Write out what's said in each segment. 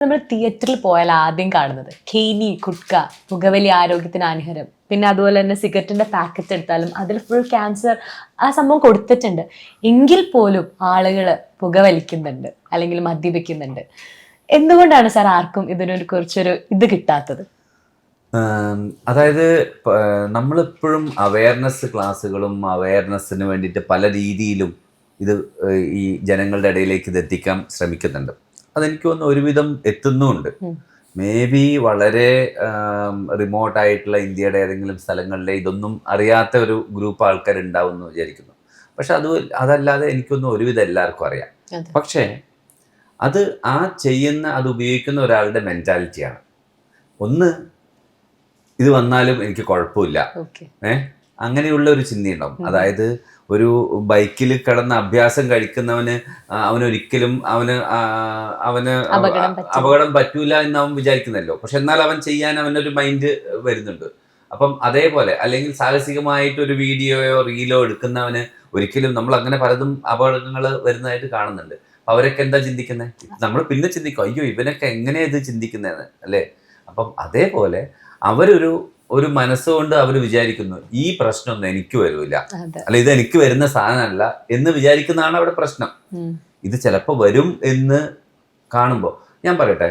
നമ്മൾ തിയേറ്ററിൽ പോയാൽ ആദ്യം കാണുന്നത് ഖെയ്നി, കുട്ക, പുകവലി ആരോഗ്യത്തിന് ഹാനികരം, പിന്നെ അതുപോലെ തന്നെ സിഗരറ്റിന്റെ പാക്കറ്റ് എടുത്താലും അതിൽ ഫുൾ ക്യാൻസർ ആ സംഭവം കൊടുത്തിട്ടുണ്ട്. എങ്കിൽ പോലും ആളുകൾ പുകവലിക്കുന്നുണ്ട് അല്ലെങ്കിൽ മദ്യപിക്കുന്നുണ്ട്. എന്തുകൊണ്ടാണ് സാർ ആർക്കും ഇതിനൊരു കുറിച്ചൊരു ഇത് കിട്ടാത്തത്? അതായത് നമ്മളിപ്പോഴും അവയർനെസ് ക്ലാസ്സുകളും അവയർനെസ്സിന് വേണ്ടിയിട്ട് പല രീതിയിലും ഇത് ഈ ജനങ്ങളുടെ ഇടയിലേക്ക് ഇത് എത്തിക്കാൻ ശ്രമിക്കുന്നുണ്ട്. അതെനിക്ക് തോന്നുന്നു ഒരുവിധം എത്തുന്നുമുണ്ട്. മേ ബി വളരെ റിമോട്ടായിട്ടുള്ള ഇന്ത്യയുടെ ഏതെങ്കിലും സ്ഥലങ്ങളിലെ ഇതൊന്നും അറിയാത്ത ഒരു ഗ്രൂപ്പ് ആൾക്കാരുണ്ടാവും എന്ന് വിചാരിക്കുന്നു. പക്ഷെ അതല്ലാതെ എനിക്കൊന്നും ഒരുവിധം എല്ലാവർക്കും അറിയാം. പക്ഷേ അത് അത് ഉപയോഗിക്കുന്ന ഒരാളുടെ മെൻറ്റാലിറ്റിയാണ്. ഒന്ന്, ഇത് വന്നാലും എനിക്ക് കുഴപ്പമില്ല, അങ്ങനെയുള്ള ഒരു ചിന്തയുണ്ടാവും. അതായത് ഒരു ബൈക്കിൽ കിടന്ന് അഭ്യാസം കഴിക്കുന്നവന് അവനൊരിക്കലും അവന് അപകടം പറ്റൂല എന്ന് അവൻ വിചാരിക്കുന്നല്ലോ. പക്ഷെ എന്നാൽ അവൻ ചെയ്യാൻ അവനൊരു മൈൻഡ് വരുന്നുണ്ട്. അപ്പം അതേപോലെ അല്ലെങ്കിൽ സാഹസികമായിട്ടൊരു വീഡിയോയോ റീലോ എടുക്കുന്നവന് ഒരിക്കലും നമ്മൾ അങ്ങനെ പലതും അപകടങ്ങൾ വരുന്നതായിട്ട് കാണുന്നുണ്ട്. അവരൊക്കെ എന്താ ചിന്തിക്കുന്നത്? നമ്മൾ പിന്നെ ചിന്തിക്കും, അയ്യോ ഇവനൊക്കെ എങ്ങനെയാ ഇത് ചിന്തിക്കുന്നതെന്ന് അല്ലേ? അപ്പം അതേപോലെ ഒരു മനസ്സുകൊണ്ട് അവർ വിചാരിക്കുന്നു ഈ പ്രശ്നമൊന്നും എനിക്ക് വരില്ല, അല്ല ഇത് എനിക്ക് വരുന്ന സാധനമല്ല എന്ന് വിചാരിക്കുന്നതാണ് അവിടെ പ്രശ്നം. ഇത് ചിലപ്പോൾ വരും എന്ന് കാണുമ്പോൾ ഞാൻ പറയട്ടെ,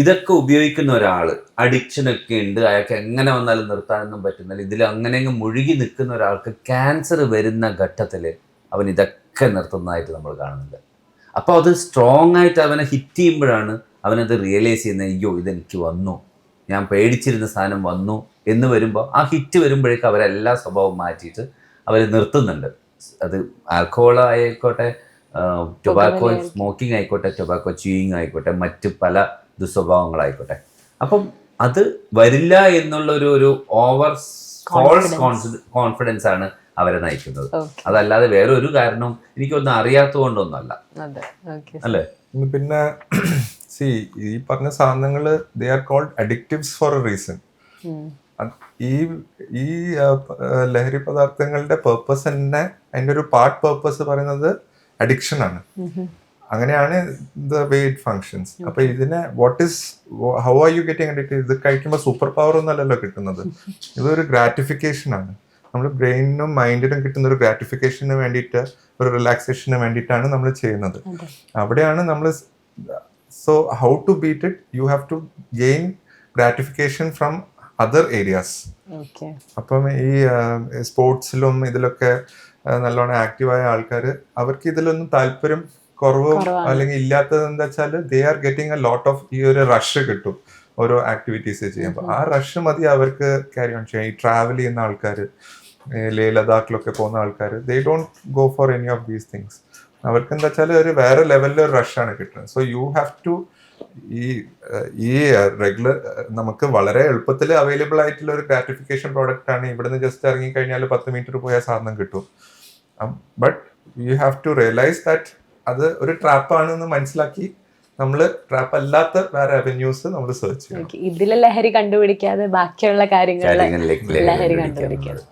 ഇതൊക്കെ ഉപയോഗിക്കുന്ന ഒരാള് അഡിക്ഷനൊക്കെ ഉണ്ട്, അയാൾക്ക് എങ്ങനെ വന്നാലും നിർത്താനൊന്നും പറ്റുന്നില്ല, ഇതിൽ അങ്ങനെ മുഴുകി നിൽക്കുന്ന ഒരാൾക്ക് ക്യാൻസർ വരുന്ന ഘട്ടത്തിൽ അവൻ ഇതൊക്കെ നിർത്തുന്നതായിട്ട് നമ്മൾ കാണുന്നുണ്ട്. അപ്പോൾ അത് സ്ട്രോങ് ആയിട്ട് അവനെ ഹിറ്റ് ചെയ്യുമ്പോഴാണ് അവനത് റിയലൈസ് ചെയ്യുന്നത്, അയ്യോ ഇതെനിക്ക് വന്നു, ഞാൻ പേടിച്ചിരുന്ന സാധനം വന്നു എന്ന് വരുമ്പോൾ ആ ഹിറ്റ് വരുമ്പോഴേക്കും അവരെല്ലാ സ്വഭാവം മാറ്റിയിട്ട് അവർ നിർത്തുന്നുണ്ട്. അത് ആൽക്കഹോൾ ആയിക്കോട്ടെ, ടൊബാക്കോ സ്മോക്കിംഗ് ആയിക്കോട്ടെ, ടൊബാക്കോ ച്യൂയിങ് ആയിക്കോട്ടെ, മറ്റ് പല ദുസ്വഭാവങ്ങളായിക്കോട്ടെ. അപ്പം അത് വരില്ല എന്നുള്ള ഒരു ഓവർ ഫോൾസ് കോൺഫിഡൻസ് ആണ് അവരെ നയിക്കുന്നത്. അതല്ലാതെ വേറെ ഒരു കാരണവും എനിക്കൊന്നും അറിയാത്തത് കൊണ്ടൊന്നുമല്ല, അല്ലേ? പിന്നെ ഈ പറഞ്ഞ സാധനങ്ങള് they are called addictives for a reason. ഈ ലഹരി പദാർത്ഥങ്ങളുടെ പേർപ്പസ് തന്നെ, അതിന്റെ ഒരു പാർട്ട് പേർപ്പസ് പറയുന്നത് അഡിക്ഷൻ ആണ്. അങ്ങനെയാണ് ദ വേ ഇറ്റ് ഫങ്ഷൻസ്. അപ്പൊ ഇതിനെ how are you getting addicted? ഇത് കഴിക്കുമ്പോൾ സൂപ്പർ പവർ ഒന്നും അല്ലല്ലോ കിട്ടുന്നത്. ഇതൊരു ഗ്രാറ്റിഫിക്കേഷൻ ആണ്. നമ്മൾ ബ്രെയിനിനും മൈൻഡിനും കിട്ടുന്ന ഒരു ഗ്രാറ്റിഫിക്കേഷന് വേണ്ടിയിട്ട്, ഒരു റിലാക്സേഷന് വേണ്ടിയിട്ടാണ് നമ്മൾ ചെയ്യുന്നത്. അവിടെയാണ് നമ്മൾ So how to beat it? You have to gain gratification from other areas. അപ്പം ഈ സ്പോർട്സിലും ഇതിലൊക്കെ നല്ലോണം ആക്റ്റീവായ ആൾക്കാർ, അവർക്ക് ഇതിലൊന്നും താല്പര്യം കുറവും അല്ലെങ്കിൽ ഇല്ലാത്തത് എന്താ വെച്ചാൽ they are getting a lot of ഈ ഒരു റഷ് കിട്ടും ഓരോ ആക്ടിവിറ്റീസ് ചെയ്യുമ്പോൾ. ആ റഷ് മതി അവർക്ക് ക്യാരി ഓൺ ചെയ്യാൻ. ഈ ട്രാവൽ ചെയ്യുന്ന ആൾക്കാർ, ലേ ലഡാക്കിലൊക്കെ പോകുന്ന ആൾക്കാർ, they don't go for any of these things. അവർക്ക് എന്താ വെച്ചാൽ ഒരു വേറെ ലെവലിൽ ഒരു റഷാണ് കിട്ടുന്നത്. സോ യു ഹാവ് ടു ഈ റെഗുലർ നമുക്ക് വളരെ എളുപ്പത്തിൽ അവൈലബിൾ ആയിട്ടുള്ള ഒരു ഗ്രാറ്റിഫിക്കേഷൻ പ്രോഡക്റ്റ് ആണ്. ഇവിടുന്ന് ജസ്റ്റ് ഇറങ്ങി കഴിഞ്ഞാൽ 10 മീറ്റർ പോയാൽ സാധനം കിട്ടും. But you have to realise that അത് ഒരു ട്രാപ്പാണെന്ന് മനസ്സിലാക്കി നമ്മൾ ട്രാപ്പ് അല്ലാത്ത വേറെ അവന്യൂസ് നമ്മൾ സെർച്ച് ചെയ്യണം. ഇതിലെ ലഹരി കണ്ടുപിടിക്കാതെ ബാക്കിയുള്ള കാര്യങ്ങളിലേക്ക് ലഹരി കണ്ടുപിടിക്കാതെ.